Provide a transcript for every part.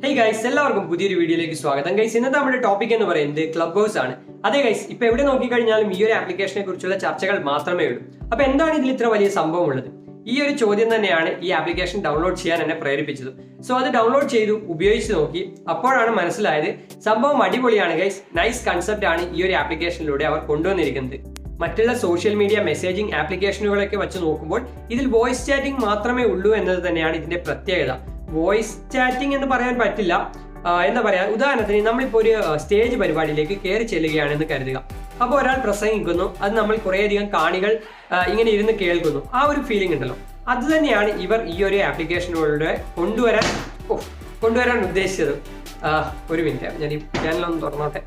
Hey guys, എല്ലാവർക്കും പുതിയൊരു വീഡിയോയിലേക്ക് സ്വാഗതം. ഗൈസ്, ഇന്നത്തെ നമ്മുടെ ടോപ്പിക് എന്ന് പറയുന്നത് ക്ലബ് ഹൗസ് ആണ്. അതെ ഗൈസ്, ഇപ്പൊ എവിടെ നോക്കിക്കഴിഞ്ഞാലും ഈ ഒരു ആപ്ലിക്കേഷനെ കുറിച്ചുള്ള ചർച്ചകൾ മാത്രമേ ഉള്ളൂ. അപ്പൊ എന്താണ് ഇതിൽ ഇത്ര വലിയ സംഭവം ഉള്ളത്? ഈ ഒരു ചോദ്യം തന്നെയാണ് ഈ ആപ്ലിക്കേഷൻ ഡൗൺലോഡ് ചെയ്യാൻ എന്നെ പ്രേരിപ്പിച്ചത്. സോ അത് ഡൗൺലോഡ് ചെയ്തു ഉപയോഗിച്ച് നോക്കി. അപ്പോഴാണ് മനസ്സിലായത് സംഭവം അടിപൊളിയാണ് ഗൈസ്. നൈസ് കൺസെപ്റ്റ് ആണ് ഈ ഒരു ആപ്ലിക്കേഷനിലൂടെ അവർ കൊണ്ടുവന്നിരിക്കുന്നത്. മറ്റുള്ള സോഷ്യൽ മീഡിയ മെസ്സേജിംഗ് ആപ്ലിക്കേഷനുകളൊക്കെ വെച്ച് നോക്കുമ്പോൾ ഇതിൽ വോയിസ് ചാറ്റിംഗ് മാത്രമേ ഉള്ളൂ എന്നത് തന്നെയാണ് ഇതിന്റെ പ്രത്യേകത. വോയിസ് ചാറ്റിംഗ് എന്ന് പറയാൻ പറ്റില്ല. എന്താ പറയാ, ഉദാഹരണത്തിന് നമ്മളിപ്പോൾ ഒരു സ്റ്റേജ് പരിപാടിയിലേക്ക് കയറി ചെല്ലുകയാണെന്ന് കരുതുക. അപ്പോൾ ഒരാൾ പ്രസംഗിക്കുന്നു, അത് നമ്മൾ കുറേയധികം കാണികൾ ഇങ്ങനെ ഇരുന്ന് കേൾക്കുന്നു. ആ ഒരു ഫീലിംഗ് ഉണ്ടല്ലോ, അത് തന്നെയാണ് ഇവർ ഈ ഒരു ആപ്ലിക്കേഷനുകളുടെ കൊണ്ടുവരാൻ ഉദ്ദേശിച്ചത്. ഒരു മിനിറ്റ്, ഞാൻ ഈ ചാനലൊന്ന് തുറന്നോട്ടെ.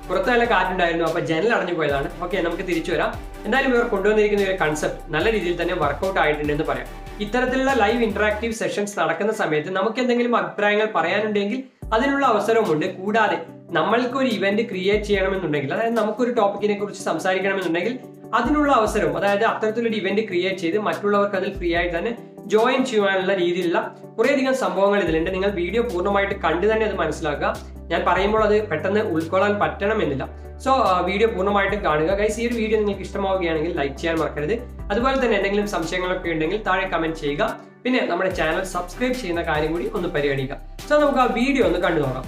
പുറത്ത് നല്ല കാറ്റുണ്ടായിരുന്നു, അപ്പൊ ജനൽ അടഞ്ഞു പോയതാണ്. ഓക്കെ, നമുക്ക് തിരിച്ചു വരാം. എന്തായാലും ഇവർ കൊണ്ടുവന്നിരിക്കുന്ന ഒരു കൺസെപ്റ്റ് നല്ല രീതിയിൽ തന്നെ വർക്കൗട്ട് ആയിട്ടുണ്ടെന്ന് പറയാം. ഇത്തരത്തിലുള്ള ലൈവ് ഇന്ററാക്റ്റീവ് സെഷൻസ് നടക്കുന്ന സമയത്ത് നമുക്ക് എന്തെങ്കിലും അഭിപ്രായങ്ങൾ പറയാനുണ്ടെങ്കിൽ അതിനുള്ള അവസരവുമുണ്ട്. കൂടാതെ നമ്മൾക്ക് ഒരു ഇവന്റ് ക്രിയേറ്റ് ചെയ്യണമെന്നുണ്ടെങ്കിൽ, അതായത് നമുക്കൊരു ടോപ്പിക്കിനെ കുറിച്ച് സംസാരിക്കണമെന്നുണ്ടെങ്കിൽ അതിനുള്ള അവസരവും, അതായത് അത്തരത്തിലൊരു ഇവന്റ് ക്രിയേറ്റ് ചെയ്ത് മറ്റുള്ളവർക്ക് അതിൽ ഫ്രീ ആയിട്ട് തന്നെ ജോയിൻ ചെയ്യാനുള്ള രീതിയിലുള്ള കുറേയധികം സംഭവങ്ങൾ ഇതിലുണ്ട്. നിങ്ങൾ വീഡിയോ പൂർണ്ണമായിട്ട് കണ്ടു തന്നെ അത് മനസ്സിലാക്കുക. ഞാൻ പറയുമ്പോൾ അത് പെട്ടെന്ന് ഉൾക്കൊള്ളാൻ പറ്റണമെന്നില്ല. സോ വീഡിയോ പൂർണ്ണമായിട്ടും കാണുക ഗൈസ്. ഈ ഒരു വീഡിയോ നിങ്ങൾക്ക് ഇഷ്ടമാവുകയാണെങ്കിൽ ലൈക്ക് ചെയ്യാൻ മറക്കരുത്. അതുപോലെ തന്നെ എന്തെങ്കിലും സംശയങ്ങളൊക്കെ ഉണ്ടെങ്കിൽ താഴെ കമന്റ് ചെയ്യുക. പിന്നെ നമ്മുടെ ചാനൽ സബ്സ്ക്രൈബ് ചെയ്യുന്ന കാര്യം കൂടി ഒന്ന് പരിഗണിക്കുക. സോ നമുക്ക് ആ വീഡിയോ ഒന്ന് കണ്ടു നോക്കാം.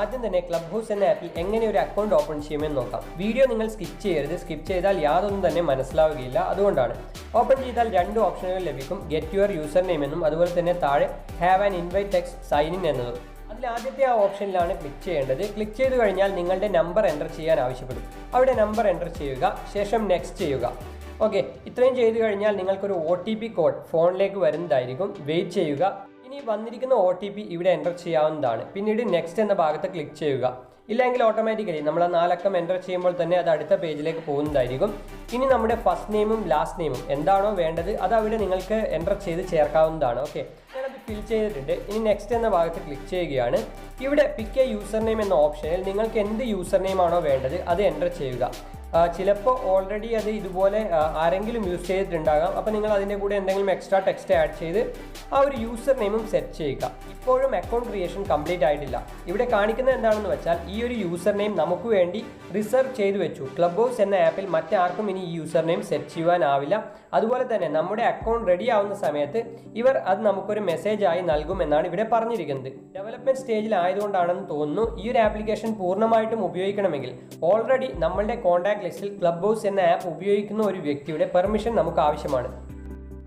ആദ്യം തന്നെ ക്ലബ് ഹൗസ് എന്ന ആപ്പിൽ എങ്ങനെ ഒരു അക്കൗണ്ട് ഓപ്പൺ ചെയ്യുമെന്ന് നോക്കാം. വീഡിയോ നിങ്ങൾ സ്കിപ്പ് ചെയ്യരുത്. സ്കിപ്പ് ചെയ്താൽ യാതൊന്നും തന്നെ മനസ്സിലാവുകയില്ല. അതുകൊണ്ടാണ് ഓപ്പൺ ചെയ്താൽ രണ്ട് ഓപ്ഷനുകൾ ലഭിക്കും. ഗെറ്റ് യുവർ യൂസർ നെയിം എന്നും അതുപോലെ തന്നെ താഴെ have an invite text sign in എന്നതും. അതിൽ ആദ്യത്തെ ആ ഓപ്ഷനിലാണ് ക്ലിക്ക് ചെയ്യേണ്ടത്. ക്ലിക്ക് ചെയ്ത് കഴിഞ്ഞാൽ നിങ്ങളുടെ നമ്പർ എൻ്റർ ചെയ്യാൻ ആവശ്യപ്പെടും. അവിടെ നമ്പർ എൻ്റർ ചെയ്യുക, ശേഷം നെക്സ്റ്റ് ചെയ്യുക. ഓക്കെ, ഇത്രയും ചെയ്ത് കഴിഞ്ഞാൽ നിങ്ങൾക്കൊരു OTP കോഡ് ഫോണിലേക്ക് വരുന്നതായിരിക്കും. വെയിറ്റ് ചെയ്യുക. ഇനി വന്നിരിക്കുന്ന OTP ഇവിടെ എൻ്റർ ചെയ്യാവുന്നതാണ്. പിന്നീട് നെക്സ്റ്റ് എന്ന ഭാഗത്ത് ക്ലിക്ക് ചെയ്യുക. ഇല്ലെങ്കിൽ ഓട്ടോമാറ്റിക്കലി നമ്മൾ ആ 4 അക്കം എൻ്റർ ചെയ്യുമ്പോൾ തന്നെ അത് അടുത്ത പേജിലേക്ക് പോകുന്നതായിരിക്കും. ഇനി നമ്മുടെ ഫസ്റ്റ് നെയിമും ലാസ്റ്റ് നെയിമും എന്താണോ വേണ്ടത് അത് അവിടെ നിങ്ങൾക്ക് എൻ്റർ ചെയ്ത് ചേർക്കാവുന്നതാണ്. ഓക്കെ, ഞാനത് ഫിൽ ചെയ്തിട്ടുണ്ട്. ഇനി നെക്സ്റ്റ് എന്ന ഭാഗത്ത് ക്ലിക്ക് ചെയ്യുകയാണ്. ഇവിടെ പിക്ക് എ യൂസർ നെയിം എന്ന ഓപ്ഷനിൽ നിങ്ങൾക്ക് എന്ത് യൂസർ നെയിം ആണോ വേണ്ടത് അത് എൻ്റർ ചെയ്യുക. ചിലപ്പോൾ ഓൾറെഡി അത് ഇതുപോലെ ആരെങ്കിലും യൂസ് ചെയ്തിട്ടുണ്ടാകാം. അപ്പോൾ നിങ്ങൾ അതിൻ്റെ കൂടെ എന്തെങ്കിലും എക്സ്ട്രാ ടെക്സ്റ്റ് ആഡ് ചെയ്ത് ആ ഒരു യൂസർ നെയിമും സെറ്റ് ചെയ്യുക. ഇപ്പോഴും അക്കൗണ്ട് ക്രിയേഷൻ കംപ്ലീറ്റ് ആയിട്ടില്ല. ഇവിടെ കാണിക്കുന്നത് എന്താണെന്ന് വെച്ചാൽ ഈ ഒരു യൂസർ നെയിം നമുക്ക് വേണ്ടി റിസർവ് ചെയ്തു വെച്ചു. ക്ലബ് ഹൗസ് എന്ന ആപ്പിൽ മറ്റാർക്കും ഇനി ഈ യൂസർ നെയിം സെറ്റ് ചെയ്യുവാനാവില്ല. അതുപോലെ തന്നെ നമ്മുടെ അക്കൗണ്ട് റെഡി ആവുന്ന സമയത്ത് ഇവർ അത് നമുക്കൊരു മെസ്സേജ് ആയി നൽകും എന്നാണ് ഇവിടെ പറഞ്ഞിരിക്കുന്നത്. ഡെവലപ്മെന്റ് സ്റ്റേജിൽ ആയതുകൊണ്ടാണെന്ന് തോന്നുന്നു. ഈ ഒരു ആപ്ലിക്കേഷൻ പൂർണ്ണമായിട്ടും ഉപയോഗിക്കണമെങ്കിൽ ഓൾറെഡി നമ്മളുടെ കോൺടാക്ട് ലിസ്റ്റിൽ ക്ലബ് ഹൗസ് എന്ന ആപ്പ് ഉപയോഗിക്കുന്ന ഒരു വ്യക്തിയുടെ പെർമിഷൻ നമുക്ക് ആവശ്യമാണ്.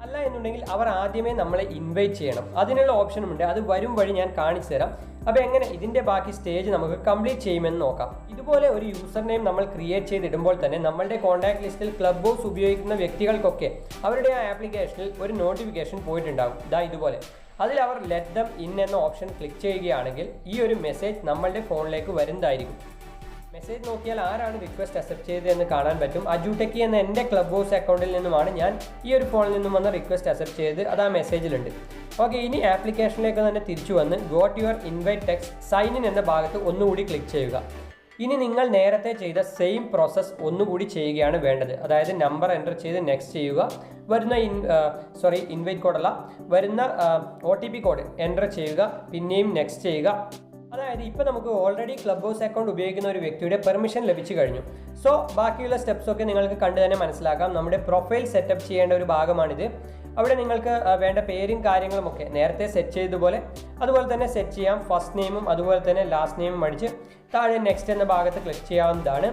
അല്ല എന്നുണ്ടെങ്കിൽ അവർ ആദ്യമേ നമ്മളെ ഇൻവൈറ്റ് ചെയ്യണം. അതിനുള്ള ഓപ്ഷനുമുണ്ട്. അത് വരും വഴി ഞാൻ കാണിച്ചു തരാം. അപ്പോൾ എങ്ങനെ ഇതിൻ്റെ ബാക്കി സ്റ്റേജ് നമുക്ക് കംപ്ലീറ്റ് ചെയ്യുമെന്ന് നോക്കാം. ഇതുപോലെ ഒരു യൂസർ നെയിം നമ്മൾ ക്രിയേറ്റ് ചെയ്തിടുമ്പോൾ തന്നെ നമ്മളുടെ കോൺടാക്ട് ലിസ്റ്റിൽ ക്ലബ് ഹൗസ് ഉപയോഗിക്കുന്ന വ്യക്തികൾക്കൊക്കെ അവരുടെ ആ ആപ്ലിക്കേഷനിൽ ഒരു നോട്ടിഫിക്കേഷൻ പോയിട്ടുണ്ടാകും. ഇതുപോലെ അതിൽ അവർ ലെറ്റ് ദം ഇൻ എന്ന ഓപ്ഷൻ ക്ലിക്ക് ചെയ്യുകയാണെങ്കിൽ ഈ ഒരു മെസ്സേജ് നമ്മളുടെ ഫോണിലേക്ക് വരുന്നതായിരിക്കും. മെസ്സേജ് നോക്കിയാൽ ആരാണ് റിക്വസ്റ്റ് അക്സെപ്റ്റ് ചെയ്തതെന്ന് കാണാൻ പറ്റും. അജുടെക്കി എന്ന എൻ്റെ ക്ലബ് ഹൗസ് അക്കൗണ്ടിൽ നിന്നുമാണ് ഞാൻ ഈ ഒരു ഫോണിൽ നിന്നും വന്ന റിക്വസ്റ്റ് അക്സെപ്റ്റ് ചെയ്ത് അത് ആ മെസ്സേജിലുണ്ട്. ഓക്കെ, ഇനി ആപ്ലിക്കേഷനിലേക്ക് തന്നെ തിരിച്ചു വന്ന് got your invite text sign in എന്ന ഭാഗത്ത് ഒന്നുകൂടി ക്ലിക്ക് ചെയ്യുക. ഇനി നിങ്ങൾ നേരത്തെ ചെയ്ത സെയിം പ്രോസസ്സ് ഒന്നുകൂടി ചെയ്യുകയാണ് വേണ്ടത്. അതായത് നമ്പർ എൻ്റർ ചെയ്ത് നെക്സ്റ്റ് ചെയ്യുക. വരുന്ന ഇൻവൈറ്റ് കോഡല്ല, വരുന്ന OTP കോഡ് എൻ്റർ ചെയ്യുക. പിന്നെയും നെക്സ്റ്റ് ചെയ്യുക. അതായത് ഇപ്പോൾ നമുക്ക് ഓൾറെഡി ക്ലബ് ഹൗസ് അക്കൗണ്ട് ഉപയോഗിക്കുന്ന ഒരു വ്യക്തിയുടെ പെർമിഷൻ ലഭിച്ചു കഴിഞ്ഞു. സോ ബാക്കിയുള്ള സ്റ്റെപ്സൊക്കെ നിങ്ങൾക്ക് കണ്ടു തന്നെ മനസ്സിലാക്കാം. നമ്മുടെ പ്രൊഫൈൽ സെറ്റപ്പ് ചെയ്യേണ്ട ഒരു ഭാഗമാണിത്. അവിടെ നിങ്ങൾക്ക് വേണ്ട പേരും കാര്യങ്ങളുമൊക്കെ നേരത്തെ സെറ്റ് ചെയ്തതുപോലെ അതുപോലെ തന്നെ സെറ്റ് ചെയ്യാം. ഫസ്റ്റ് നെയിമും അതുപോലെ തന്നെ ലാസ്റ്റ് നെയിമും അടിച്ച് താഴെ നെക്സ്റ്റ് എന്ന ഭാഗത്ത് ക്ലിക്ക് ചെയ്യാവുന്നതാണ്.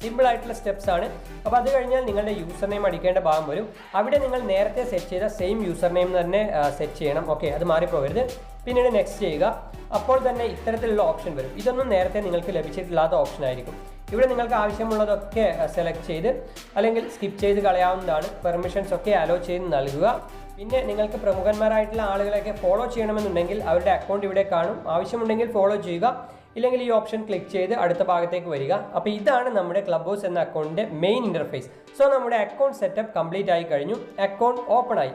സിമ്പിൾ ആയിട്ടുള്ള സ്റ്റെപ്സ് ആണ്. അപ്പോൾ അത് കഴിഞ്ഞാൽ നിങ്ങളുടെ യൂസർ നെയിം അടിക്കേണ്ട ഭാഗം വരും. അവിടെ നിങ്ങൾ നേരത്തെ സെറ്റ് ചെയ്ത സെയിം യൂസർ നെയിം തന്നെ സെറ്റ് ചെയ്യണം. ഓക്കെ, അത് മാറിപ്പോകരുത്. പിന്നീട് നെക്സ്റ്റ് ചെയ്യുക. അപ്പോൾ തന്നെ ഇത്തരത്തിലുള്ള ഓപ്ഷൻ വരും. ഇതൊന്നും നേരത്തെ നിങ്ങൾക്ക് ലഭിച്ചിട്ടില്ലാത്ത ഓപ്ഷൻ ആയിരിക്കും. ഇവിടെ നിങ്ങൾക്ക് ആവശ്യമുള്ളതൊക്കെ സെലക്ട് ചെയ്ത് അല്ലെങ്കിൽ സ്കിപ്പ് ചെയ്ത് കളയാവുന്നതാണ്. പെർമിഷൻസ് ഒക്കെ അലോ ചെയ്ത് നൽകുക. പിന്നെ നിങ്ങൾക്ക് പ്രമുഖന്മാരായിട്ടുള്ള ആളുകളെയൊക്കെ ഫോളോ ചെയ്യണമെന്നുണ്ടെങ്കിൽ അവരുടെ അക്കൗണ്ട് ഇവിടെ കാണും. ആവശ്യമുണ്ടെങ്കിൽ ഫോളോ ചെയ്യുക. ഇല്ലെങ്കിൽ ഈ ഓപ്ഷൻ ക്ലിക്ക് ചെയ്ത് അടുത്ത ഭാഗത്തേക്ക് വരിക. അപ്പോൾ ഇതാണ് നമ്മുടെ ക്ലബ് ഹൗസ് എന്ന അക്കൗണ്ടിൻ്റെ മെയിൻ ഇൻ്റർഫേസ്. സോ നമ്മുടെ അക്കൗണ്ട് സെറ്റപ്പ് കംപ്ലീറ്റ് ആയി കഴിഞ്ഞു. അക്കൗണ്ട് ഓപ്പൺ ആയി.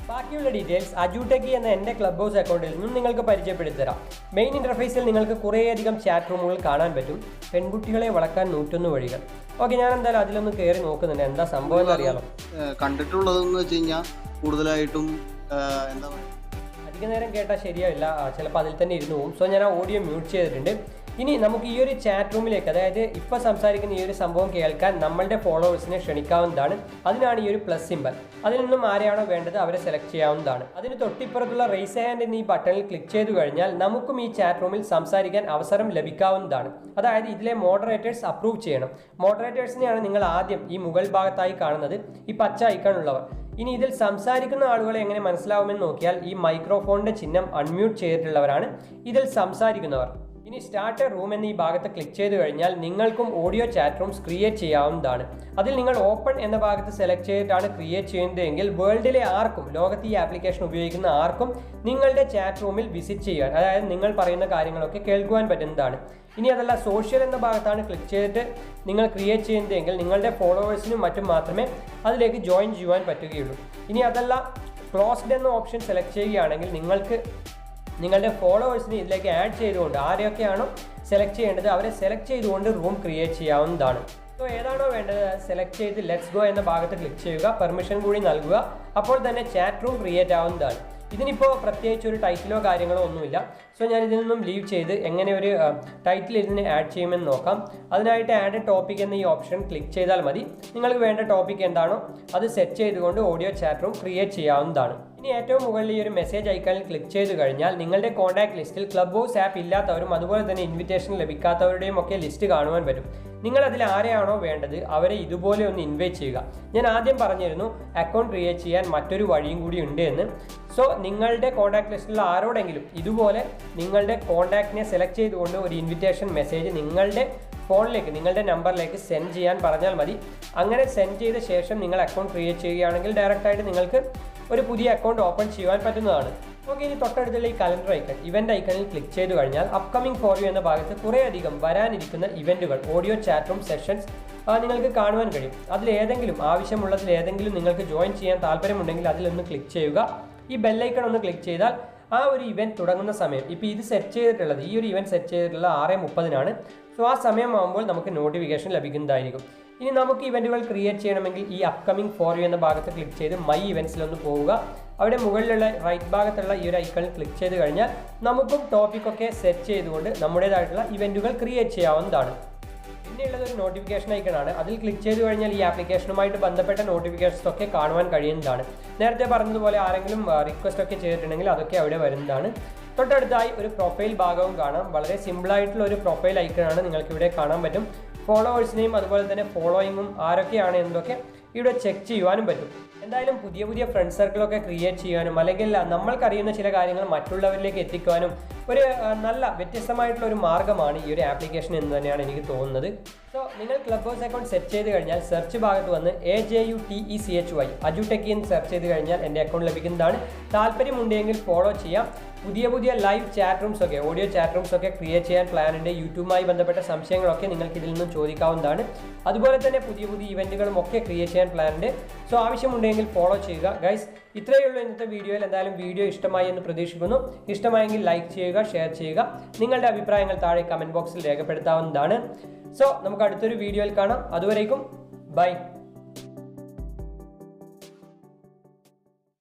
ബാക്കിയുള്ള ഡീറ്റെയിൽസ് അജുടെക്കി എന്ന എൻ്റെ ക്ലബ് ഹൗസ് അക്കൗണ്ടിൽ നിന്നും നിങ്ങൾക്ക് പരിചയപ്പെടുത്തി തരാം. മെയിൻ ഇൻ്റർഫേസിൽ നിങ്ങൾക്ക് കുറേയധികം ചാറ്റ് റൂമുകൾ കാണാൻ പറ്റും. പെൺകുട്ടികളെ വളക്കാൻ 101 വഴികൾ. ഓക്കെ, ഞാൻ എന്തായാലും അതിലൊന്ന് കയറി നോക്കുന്നുണ്ട് എന്താ സംഭവം എന്ന് അറിയാലോ. കണ്ടിട്ടുള്ളതെന്ന് വെച്ച് കഴിഞ്ഞാൽ കൂടുതലായിട്ടും എന്താ പറയുക, അധിക നേരം കേട്ടാൽ ശരിയാവില്ല, ചിലപ്പോൾ അതിൽ തന്നെ ഇരുന്ന് പോകും. സോ ഞാൻ ആ ഓഡിയോ മ്യൂട്ട് ചെയ്തിട്ടുണ്ട്. ഇനി നമുക്ക് ഈ ഒരു ചാറ്റ് റൂമിലേക്ക്, അതായത് ഇപ്പോൾ സംസാരിക്കുന്ന ഈ ഒരു സംഭവം കേൾക്കാൻ നമ്മളുടെ ഫോളോവേഴ്സിനെ ക്ഷണിക്കാവുന്നതാണ്. അതിനാണ് ഈ ഒരു പ്ലസ് സിമ്പൽ. അതിൽ നിന്നും ആരെയാണോ വേണ്ടത് അവരെ സെലക്ട് ചെയ്യാവുന്നതാണ്. അതിന് തൊട്ടിപ്പുറത്തുള്ള റേസ് ഹാൻഡ് എന്ന ഈ ബട്ടണിൽ ക്ലിക്ക് ചെയ്തു കഴിഞ്ഞാൽ നമുക്കും ഈ ചാറ്റ് റൂമിൽ സംസാരിക്കാൻ അവസരം ലഭിക്കാവുന്നതാണ്. അതായത് ഇതിലെ മോഡറേറ്റേഴ്സ് അപ്രൂവ് ചെയ്യണം. മോഡറേറ്റേഴ്സിനെയാണ് നിങ്ങൾ ആദ്യം ഈ മുകൾ ഭാഗത്തായി കാണുന്നത്, ഈ പച്ച ഐക്കണുള്ളവർ. ഇനി ഇതിൽ സംസാരിക്കുന്ന ആളുകളെ എങ്ങനെ മനസ്സിലാവുമെന്ന് നോക്കിയാൽ ഈ മൈക്രോഫോണിന്റെ ചിഹ്നം അൺമ്യൂട്ട് ചെയ്തിട്ടുള്ളവരാണ് ഇതിൽ സംസാരിക്കുന്നവർ. ഇനി സ്റ്റാർട്ടർ റൂം എന്ന ഈ ഭാഗത്ത് ക്ലിക്ക് ചെയ്ത് കഴിഞ്ഞാൽ നിങ്ങൾക്കും ഓഡിയോ ചാറ്റ് റൂംസ് ക്രിയേറ്റ് ചെയ്യാവുന്നതാണ്. അതിൽ നിങ്ങൾ ഓപ്പൺ എന്ന ഭാഗത്ത് സെലക്ട് ചെയ്തിട്ടാണ് ക്രിയേറ്റ് ചെയ്യുന്നതെങ്കിൽ വേൾഡിലെ ആർക്കും, ലോകത്ത് ഈ ആപ്ലിക്കേഷൻ ഉപയോഗിക്കുന്ന ആർക്കും നിങ്ങളുടെ ചാറ്റ് റൂമിൽ വിസിറ്റ് ചെയ്യാൻ, അതായത് നിങ്ങൾ പറയുന്ന കാര്യങ്ങളൊക്കെ കേൾക്കുവാൻ പറ്റുന്നതാണ്. ഇനി അതല്ല സോഷ്യൽ എന്ന ഭാഗത്താണ് ക്ലിക്ക് ചെയ്തിട്ട് നിങ്ങൾ ക്രിയേറ്റ് ചെയ്യുന്നതെങ്കിൽ നിങ്ങളുടെ ഫോളോവേഴ്സിനും മറ്റും മാത്രമേ അതിലേക്ക് ജോയിൻ ചെയ്യുവാൻ പറ്റുകയുള്ളൂ. ഇനി അതല്ല ക്ലോസ്ഡ് എന്ന ഓപ്ഷൻ സെലക്ട് ചെയ്യുകയാണെങ്കിൽ നിങ്ങൾക്ക് നിങ്ങളുടെ ഫോളോവേഴ്സിനെ ഇതിലേക്ക് ആഡ് ചെയ്തുകൊണ്ട് ആരെയൊക്കെയാണോ സെലക്ട് ചെയ്യേണ്ടത് അവരെ സെലക്ട് ചെയ്തുകൊണ്ട് റൂം ക്രിയേറ്റ് ചെയ്യാവുന്നതാണ്. സോ ഏതാണോ വേണ്ടത് സെലക്ട് ചെയ്ത് ലെറ്റ്സ് ഗോ എന്ന ഭാഗത്ത് ക്ലിക്ക് ചെയ്യുക, പെർമിഷൻ കൂടി നൽകുക. അപ്പോൾ തന്നെ ചാറ്റ് റൂം ക്രിയേറ്റ് ആവുന്നതാണ്. ഇതിനിപ്പോൾ പ്രത്യേകിച്ച് ഒരു ടൈറ്റിലോ കാര്യങ്ങളോ ഒന്നുമില്ല. സോ ഞാൻ ഇതിൽ നിന്നും ലീവ് ചെയ്ത് എങ്ങനെ ഒരു ടൈറ്റിൽ ഇതിന് ആഡ് ചെയ്യുമെന്ന് നോക്കാം. അതിനായിട്ട് ആഡ് ടോപ്പിക് എന്ന ഈ ഓപ്ഷൻ ക്ലിക്ക് ചെയ്താൽ മതി. നിങ്ങൾക്ക് വേണ്ട ടോപ്പിക് എന്താണോ അത് സെറ്റ് ചെയ്തുകൊണ്ട് ഓഡിയോ ചാറ്റ് റൂം ക്രിയേറ്റ് ചെയ്യാവുന്നതാണ്. ഇനി ഏറ്റവും മുകളിൽ ഈ ഒരു മെസ്സേജ് ഐക്കണിൽ ക്ലിക്ക് ചെയ്ത് കഴിഞ്ഞാൽ നിങ്ങളുടെ കോൺടാക്ട് ലിസ്റ്റിൽ ക്ലബ് ഹൗസ് ആപ്പ് ഇല്ലാത്തവരും അതുപോലെ തന്നെ ഇൻവിറ്റേഷൻ ലഭിക്കാത്തവരുടെയും ഒക്കെ ലിസ്റ്റ് കാണുവാൻ പറ്റും. നിങ്ങൾ അതിൽ ആരെയാണോ വേണ്ടത് അവരെ ഇതുപോലെ ഒന്ന് ഇൻവൈറ്റ് ചെയ്യുക. ഞാൻ ആദ്യം പറഞ്ഞിരുന്നു അക്കൗണ്ട് ക്രിയേറ്റ് ചെയ്യാൻ മറ്റൊരു വഴിയും കൂടി ഉണ്ട് എന്ന്. സോ നിങ്ങളുടെ കോൺടാക്ട് ലിസ്റ്റിലുള്ള ആരോടെങ്കിലും ഇതുപോലെ നിങ്ങളുടെ കോൺടാക്റ്റിനെ സെലക്ട് ചെയ്തുകൊണ്ട് ഒരു ഇൻവിറ്റേഷൻ മെസ്സേജ് നിങ്ങളുടെ ഫോണിലേക്ക്, നിങ്ങളുടെ നമ്പറിലേക്ക് സെൻഡ് ചെയ്യാൻ പറഞ്ഞാൽ മതി. അങ്ങനെ സെൻഡ് ചെയ്ത ശേഷം നിങ്ങൾ അക്കൗണ്ട് ക്രിയേറ്റ് ചെയ്യുകയാണെങ്കിൽ ഡയറക്റ്റായിട്ട് നിങ്ങൾക്ക് ഒരു പുതിയ അക്കൗണ്ട് ഓപ്പൺ ചെയ്യുവാൻ പറ്റുന്നതാണ്. ഓക്കെ, ഇനി തൊട്ടടുത്തുള്ള ഈ കലണ്ടർ ഐക്കൺ, ഇവന്റ് ഐക്കണിൽ ക്ലിക്ക് ചെയ്ത് കഴിഞ്ഞാൽ അപ്കമിംഗ് ഫോർ യു എന്ന ഭാഗത്ത് കുറേയധികം വരാനിരിക്കുന്ന ഇവന്റുകൾ, ഓഡിയോ ചാറ്റ് റൂം സെഷൻസ് നിങ്ങൾക്ക് കാണുവാൻ കഴിയും. അതിലേതെങ്കിലും ആവശ്യമുള്ളതിൽ ഏതെങ്കിലും നിങ്ങൾക്ക് ജോയിൻ ചെയ്യാൻ താല്പര്യമുണ്ടെങ്കിൽ അതിലൊന്ന് ക്ലിക്ക് ചെയ്യുക. ഈ ബെല്ലൈക്കൺ ഒന്ന് ക്ലിക്ക് ചെയ്താൽ ആ ഒരു ഇവന്റ് തുടങ്ങുന്ന സമയം, ഇപ്പോൾ ഇത് സെറ്റ് ചെയ്തിട്ടുള്ളത്, ഈ ഒരു ഇവന്റ് സെറ്റ് ചെയ്തിട്ടുള്ളത് 6:30-നാണ്. സോ ആ സമയമാകുമ്പോൾ നമുക്ക് നോട്ടിഫിക്കേഷൻ ലഭിക്കുന്നതായിരിക്കും. ഇനി നമുക്ക് ഇവന്റുകൾ ക്രിയേറ്റ് ചെയ്യണമെങ്കിൽ ഈ അപ്കമിംഗ് ഫോർ യു എന്ന ഭാഗത്ത് ക്ലിക്ക് ചെയ്ത് മൈ ഇവന്റ്സിലൊന്ന് പോവുക. അവിടെ മുകളിലുള്ള റൈറ്റ് ഭാഗത്തുള്ള ഈ ഒരു ഐക്കണിൽ ക്ലിക്ക് ചെയ്ത് കഴിഞ്ഞാൽ നമുക്കും ടോപ്പിക്കൊക്കെ സെറ്റ് ചെയ്തുകൊണ്ട് നമ്മുടേതായിട്ടുള്ള ഇവന്റുകൾ ക്രിയേറ്റ് ചെയ്യാവുന്നതാണ്. പിന്നെയുള്ളത് ഒരു നോട്ടിഫിക്കേഷൻ ഐക്കണാണ്. അതിൽ ക്ലിക്ക് ചെയ്ത് കഴിഞ്ഞാൽ ഈ ആപ്ലിക്കേഷനുമായിട്ട് ബന്ധപ്പെട്ട നോട്ടിഫിക്കേഷൻസ് ഒക്കെ കാണുവാൻ കഴിയുന്നതാണ്. നേരത്തെ പറഞ്ഞതുപോലെ ആരെങ്കിലും റിക്വസ്റ്റ് ഒക്കെ ചെയ്തിട്ടുണ്ടെങ്കിൽ അതൊക്കെ അവിടെ വരുന്നതാണ്. തൊട്ടടുത്തായി ഒരു പ്രൊഫൈൽ ഭാഗവും കാണാം. വളരെ സിമ്പിളായിട്ടുള്ള ഒരു പ്രൊഫൈൽ ഐക്കണാണ്, നിങ്ങൾക്ക് ഇവിടെ കാണാൻ പറ്റും. ഫോളോവേഴ്സിനെയും അതുപോലെ തന്നെ ഫോളോയിങ്ങും ആരൊക്കെയാണ് എന്നൊക്കെ ഇവിടെ ചെക്ക് ചെയ്യുവാനും പറ്റും. എന്തായാലും പുതിയ പുതിയ ഫ്രണ്ട് സർക്കിളൊക്കെ ക്രിയേറ്റ് ചെയ്യാനും അല്ലെങ്കിൽ നമ്മൾക്കറിയുന്ന ചില കാര്യങ്ങൾ മറ്റുള്ളവരിലേക്ക് എത്തിക്കുവാനും ഒരു നല്ല വ്യത്യസ്തമായിട്ടുള്ള ഒരു മാർഗ്ഗമാണ് ഈ ഒരു ആപ്ലിക്കേഷൻ എന്ന് തന്നെയാണ് എനിക്ക് തോന്നുന്നത്. സോ നിങ്ങൾ ക്ലബ് ഹൗസ് അക്കൗണ്ട് സെറ്റ് ചെയ്ത് കഴിഞ്ഞാൽ സെർച്ച് ഭാഗത്ത് വന്ന് AJUTECHY അജുടെക്കി എന്ന് സെർച്ച് ചെയ്ത് കഴിഞ്ഞാൽ എൻ്റെ അക്കൗണ്ട് ലഭിക്കുന്നതാണ്. താല്പര്യമുണ്ടെങ്കിൽ ഫോളോ ചെയ്യാം. പുതിയ പുതിയ ലൈവ് ചാറ്റ് റൂംസ് ഒക്കെ, ഓഡിയോ ചാറ്റ് റൂംസ് ഒക്കെ ക്രിയേറ്റ് ചെയ്യാൻ പ്ലാൻ ഉണ്ട്. യൂട്യൂബുമായി ബന്ധപ്പെട്ട സംശയങ്ങളൊക്കെ നിങ്ങൾക്ക് ഇതിൽ നിന്നും ചോദിക്കാവുന്നതാണ്. അതുപോലെ തന്നെ പുതിയ പുതിയ ഇവന്റുകളും ഒക്കെ ക്രിയേറ്റ് ചെയ്യാൻ പ്ലാൻ ഉണ്ട്. സോ ആവശ്യമുണ്ടെങ്കിൽ ഫോളോ ചെയ്യുക ഗൈസ്. ഇത്രയേ ഉള്ളൂ ഇന്നത്തെ വീഡിയോയിൽ. എന്തായാലും വീഡിയോ ഇഷ്ടമായി എന്ന് പ്രതീക്ഷിക്കുന്നു. ഇഷ്ടമായെങ്കിൽ ലൈക്ക് ചെയ്യുക, ഷെയർ ചെയ്യുക. നിങ്ങളുടെ അഭിപ്രായങ്ങൾ താഴെ കമൻറ്റ് ബോക്സിൽ രേഖപ്പെടുത്താവുന്നതാണ്. സോ നമുക്ക് അടുത്തൊരു വീഡിയോയിൽ കാണാം. അതുവരേക്കും ബൈ.